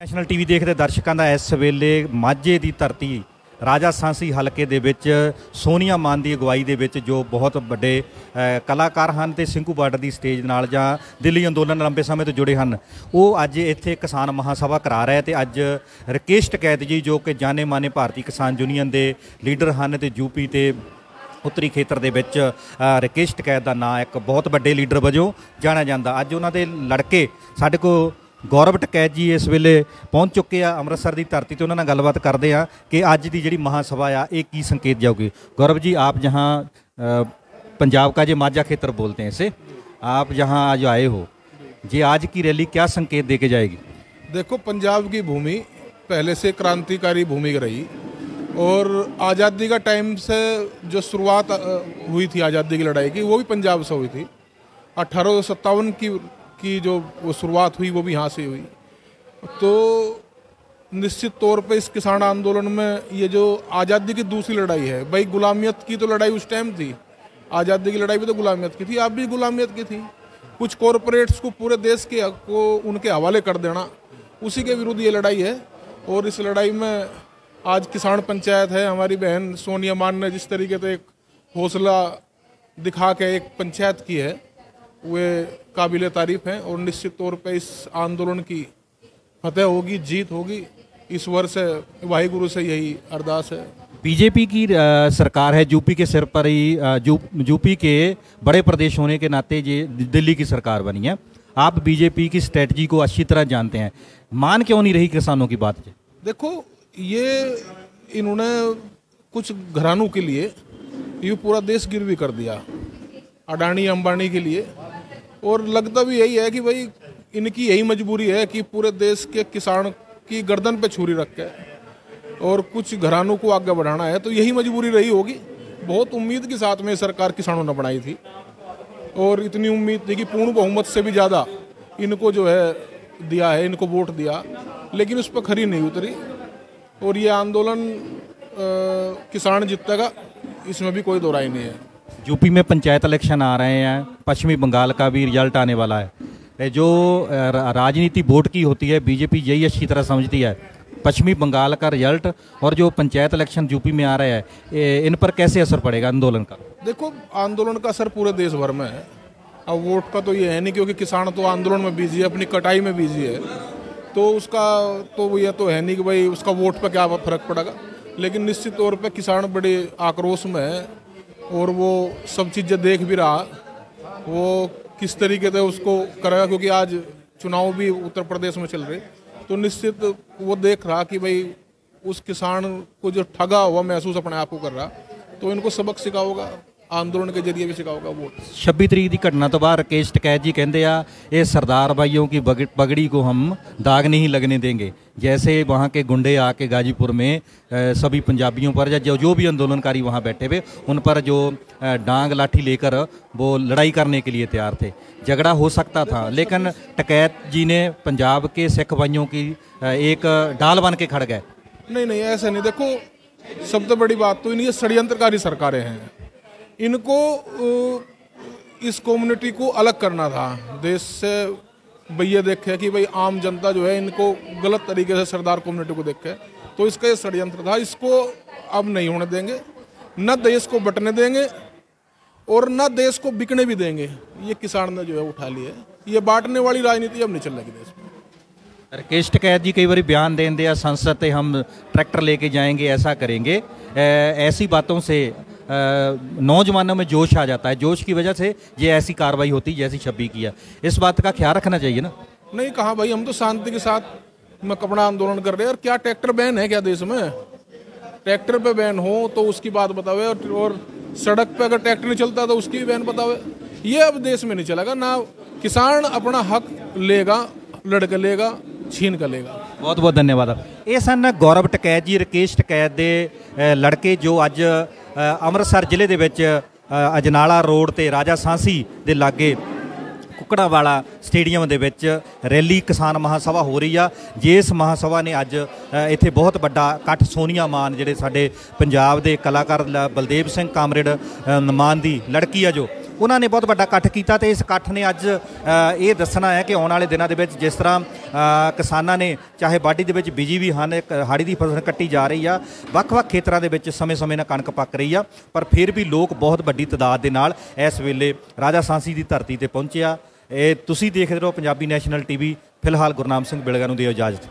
National TV ਦੇਖਦੇ ਦਰਸ਼ਕਾਂ ਦਾ ਇਸ ਵੇਲੇ ਮਾਝੇ ਦੀ ਧਰਤੀ ਰਾਜਾ ਸਾਂਸੀ ਹਲਕੇ ਦੇ ਵਿੱਚ ਸੋਨੀਆ ਮਾਨ ਦੀ ਅਗਵਾਈ ਦੇ ਵਿੱਚ ਜੋ ਬਹੁਤ ਵੱਡੇ ਕਲਾਕਾਰ ਹਨ ਤੇ ਸਿੰਘੂ ਬਾਰਡਰ ਦੀ ਸਟੇਜ ਨਾਲ ਜਾਂ ਦਿੱਲੀ ਅੰਦੋਲਨ ਨਾਲ ਲੰਬੇ ਸਮੇਂ ਤੋਂ ਜੁੜੇ ਹਨ, ਉਹ ਅੱਜ ਇੱਥੇ ਕਿਸਾਨ ਮਹਾਸਭਾ ਕਰਾ ਰਹੇ ਤੇ ਅੱਜ ਰਕੇਸ਼ ਟਕੈਤ ਜੀ ਜੋ ਕਿ ਜਾਣੇ ਮਾਨੇ ਭਾਰਤੀ ਕਿਸਾਨ ਯੂਨੀਅਨ ਦੇ ਲੀਡਰ ਹਨ ਤੇ ਯੂਪੀ ਤੇ ਉੱਤਰੀ ਖੇਤਰ ਦੇ ਵਿੱਚ ਰਕੇਸ਼ ਟਕੈਤ ਦਾ ਨਾਂ ਇੱਕ ਬਹੁਤ ਵੱਡੇ ਲੀਡਰ ਵਜੋਂ ਜਾਣਿਆ ਜਾਂਦਾ। ਅੱਜ ਉਹਨਾਂ ਦੇ ਲੜਕੇ ਸਾਡੇ ਕੋਲ गौरव टकैत जी इस वेले पहुँच चुके हैं अमृतसर की धरती तो उन्होंने गलबात करते हैं कि अज की जी महासभा आ ये की संकेत जाओगे। गौरव जी, आप जहाँ पंजाब का जो माझा क्षेत्र बोलते हैं इसे, आप जहाँ आज आए हो जी, आज की रैली क्या संकेत दे के जाएगी? देखो, पंजाब की भूमि पहले से क्रांतिकारी भूमि रही और आज़ादी का टाइम से जो शुरुआत हुई थी आज़ादी की लड़ाई की, वो भी पंजाब से हुई थी। 1857 की जो वो शुरुआत हुई वो भी यहाँ से हुई। तो निश्चित तौर पे इस किसान आंदोलन में ये जो आज़ादी की दूसरी लड़ाई है, भाई गुलामियत की तो लड़ाई उस टाइम थी, आज़ादी की लड़ाई भी तो गुलामियत की थी, अब भी गुलामियत की थी। कुछ कॉरपोरेट्स को पूरे देश के हक को उनके हवाले कर देना, उसी के विरुद्ध ये लड़ाई है। और इस लड़ाई में आज किसान पंचायत है, हमारी बहन सोनिया मान ने जिस तरीके से एक हौसला दिखा के एक पंचायत की है, वे काबिल तारीफ हैं। और निश्चित तौर पे इस आंदोलन की फतेह होगी, जीत होगी। इस वर्ष वाहिगुरु से यही अरदास है। बीजेपी की सरकार है, यूपी के सिर पर ही यूपी के बड़े प्रदेश होने के नाते ये दिल्ली की सरकार बनी है। आप बीजेपी की स्ट्रेटजी को अच्छी तरह जानते हैं, मान क्यों नहीं रही किसानों की बात? देखो, ये इन्होंने कुछ घरानों के लिए ये पूरा देश गिरवी कर दिया, अडानी अंबानी के लिए। और लगता भी यही है कि भाई इनकी यही मजबूरी है कि पूरे देश के किसान की गर्दन पे छुरी रख के और कुछ घरानों को आगे बढ़ाना है, तो यही मजबूरी रही होगी। बहुत उम्मीद के साथ में सरकार किसानों ने बनाई थी और इतनी उम्मीद थी कि पूर्ण बहुमत से भी ज़्यादा इनको जो है दिया है, इनको वोट दिया, लेकिन उस पर खरी नहीं उतरी। और ये आंदोलन किसान जीतेगा, इसमें भी कोई दो राय नहीं है। यूपी में पंचायत इलेक्शन आ रहे हैं, पश्चिमी बंगाल का भी रिजल्ट आने वाला है। जो राजनीति बोर्ड की होती है, बीजेपी यही अच्छी तरह समझती है, पश्चिमी बंगाल का रिजल्ट और जो पंचायत इलेक्शन यूपी में आ रहे हैं, इन पर कैसे असर पड़ेगा आंदोलन का? देखो, आंदोलन का असर पूरे देश भर में है। अब वोट का तो ये है नहीं, क्योंकि किसान तो आंदोलन में बिजी है, अपनी कटाई में बिजी है, तो उसका तो ये तो है नहीं कि भाई उसका वोट पर क्या फर्क पड़ेगा। लेकिन निश्चित तौर पर किसान बड़े आक्रोश में है और वो सब चीज़ें देख भी रहा, वो किस तरीके से उसको करेगा, क्योंकि आज चुनाव भी उत्तर प्रदेश में चल रहे, तो निश्चित वो देख रहा कि भाई उस किसान को जो ठगा हुआ महसूस अपने आप को कर रहा, तो इनको सबक सिखाओगा, आंदोलन के जरिए भी सिखाओगा वोट। 26 तरीक की घटना तो बाद रकेश टकैत जी कहते हैं ये सरदार भाइयों की पगड़ी को हम दाग नहीं लगने देंगे। जैसे वहाँ के गुंडे आके गाजीपुर में सभी पंजाबियों पर या जो भी आंदोलनकारी वहाँ बैठे हुए उन पर जो डांग लाठी लेकर वो लड़ाई करने के लिए तैयार थे, झगड़ा हो सकता था, लेकिन टकैत जी ने पंजाब के सिख भाइयों की एक ढाल बन के खड़ गए। नहीं, ऐसा नहीं। देखो, सबसे बड़ी बात तो ये षड्यंत्रकारी सरकारें हैं, इनको इस कम्युनिटी को अलग करना था देश से। भैया देखे कि भाई आम जनता जो है इनको गलत तरीके से सरदार कम्युनिटी को देखे, तो इसका ये षड्यंत्र था। इसको अब नहीं होने देंगे, न देश को बंटने देंगे और न देश को बिकने भी देंगे। ये किसान ने जो है उठा लिया है, ये बांटने वाली राजनीति अब नहीं चल रही देश में। रकेश टकैत जी कई बार बयान देंगे या संसद से हम ट्रैक्टर लेके जाएंगे, ऐसा करेंगे, ऐसी बातों से नौजवानों में जोश आ जाता है, जोश की वजह से ये ऐसी कार्रवाई होती जैसी 26 की है। इस बात का ख्याल रखना चाहिए ना। नहीं, कहा भाई, हम तो शांति के साथ में कपड़ा आंदोलन कर रहे हैं। और क्या ट्रैक्टर बैन है क्या देश में? ट्रैक्टर पे बैन हो तो उसकी बात बतावे, और सड़क पे अगर ट्रैक्टर नहीं चलता तो उसकी भी बैन बतावे। ये अब देश में नहीं चलेगा ना। किसान अपना हक लेगा, लड़के लेगा, छीन कर लेगा। बहुत बहुत धन्यवाद। ये सन गौरव टकैत जी, रकेश टकैत के लड़के जो अज ਅੰਮ੍ਰਿਤਸਰ ਜ਼ਿਲ੍ਹੇ ਦੇ ਵਿੱਚ ਅਜਨਾਲਾ ਰੋਡ ਤੇ ਰਾਜਾ ਸਾਂਸੀ ਦੇ ਲਾਗੇ ਕੁਕੜਾਵਾਲਾ ਸਟੇਡੀਅਮ ਦੇ ਵਿੱਚ ਰੈਲੀ ਕਿਸਾਨ ਮਹਾਸਭਾ ਹੋ ਰਹੀ ਆ। ਜਿਸ ਮਹਾਸਭਾ ਨੇ ਅੱਜ ਇੱਥੇ ਬਹੁਤ ਵੱਡਾ ਇਕੱਠ ਸੋਨੀਆ ਮਾਨ ਜਿਹੜੇ ਸਾਡੇ ਪੰਜਾਬ ਦੇ ਕਲਾਕਾਰ ਬਲਦੇਵ ਸਿੰਘ ਕਾਮਰੇਡ ਮਾਨ ਦੀ ਲੜਕੀ ਆ ਜੋ ਉਹਨਾਂ ਨੇ ਬਹੁਤ ਵੱਡਾ ਇਕੱਠ ਕੀਤਾ ਤੇ ਇਸ ਇਕੱਠ ਨੇ ਅੱਜ ਇਹ ਦੱਸਣਾ ਹੈ ਕਿ ਆਉਣ ਵਾਲੇ ਦਿਨਾਂ ਦੇ ਵਿੱਚ ਜਿਸ ਤਰ੍ਹਾਂ ਕਿਸਾਨਾਂ ਨੇ ਚਾਹੇ ਵਾਢੀ ਦੇ ਵਿੱਚ ਬਿਜੀ ਵੀ ਹਨ, ਹਾੜੀ ਦੀ ਫਸਲ ਕੱਟੀ ਜਾ ਰਹੀ ਆ, ਵੱਖ-ਵੱਖ ਖੇਤਰਾਂ ਦੇ ਵਿੱਚ ਸਮੇਂ-ਸਮੇਂ ਨਾਲ ਕਣਕ ਪੱਕ ਰਹੀ ਆ, ਪਰ ਫਿਰ ਵੀ ਲੋਕ ਬਹੁਤ ਵੱਡੀ ਤਾਦਾਦ ਦੇ ਨਾਲ ਇਸ ਵੇਲੇ ਰਾਜਾ ਸਾਂਸੀ ਦੀ ਧਰਤੀ ਤੇ ਪਹੁੰਚੇ ਆ। ਇਹ ਤੁਸੀਂ ਦੇਖਦੇ ਰਹੋ ਪੰਜਾਬੀ ਨੈਸ਼ਨਲ TV। ਫਿਲਹਾਲ ਗੁਰਨਾਮ ਸਿੰਘ ਬਿਲਗਾ ਨੂੰ ਦਿਓ ਇਜਾਜ਼ਤ।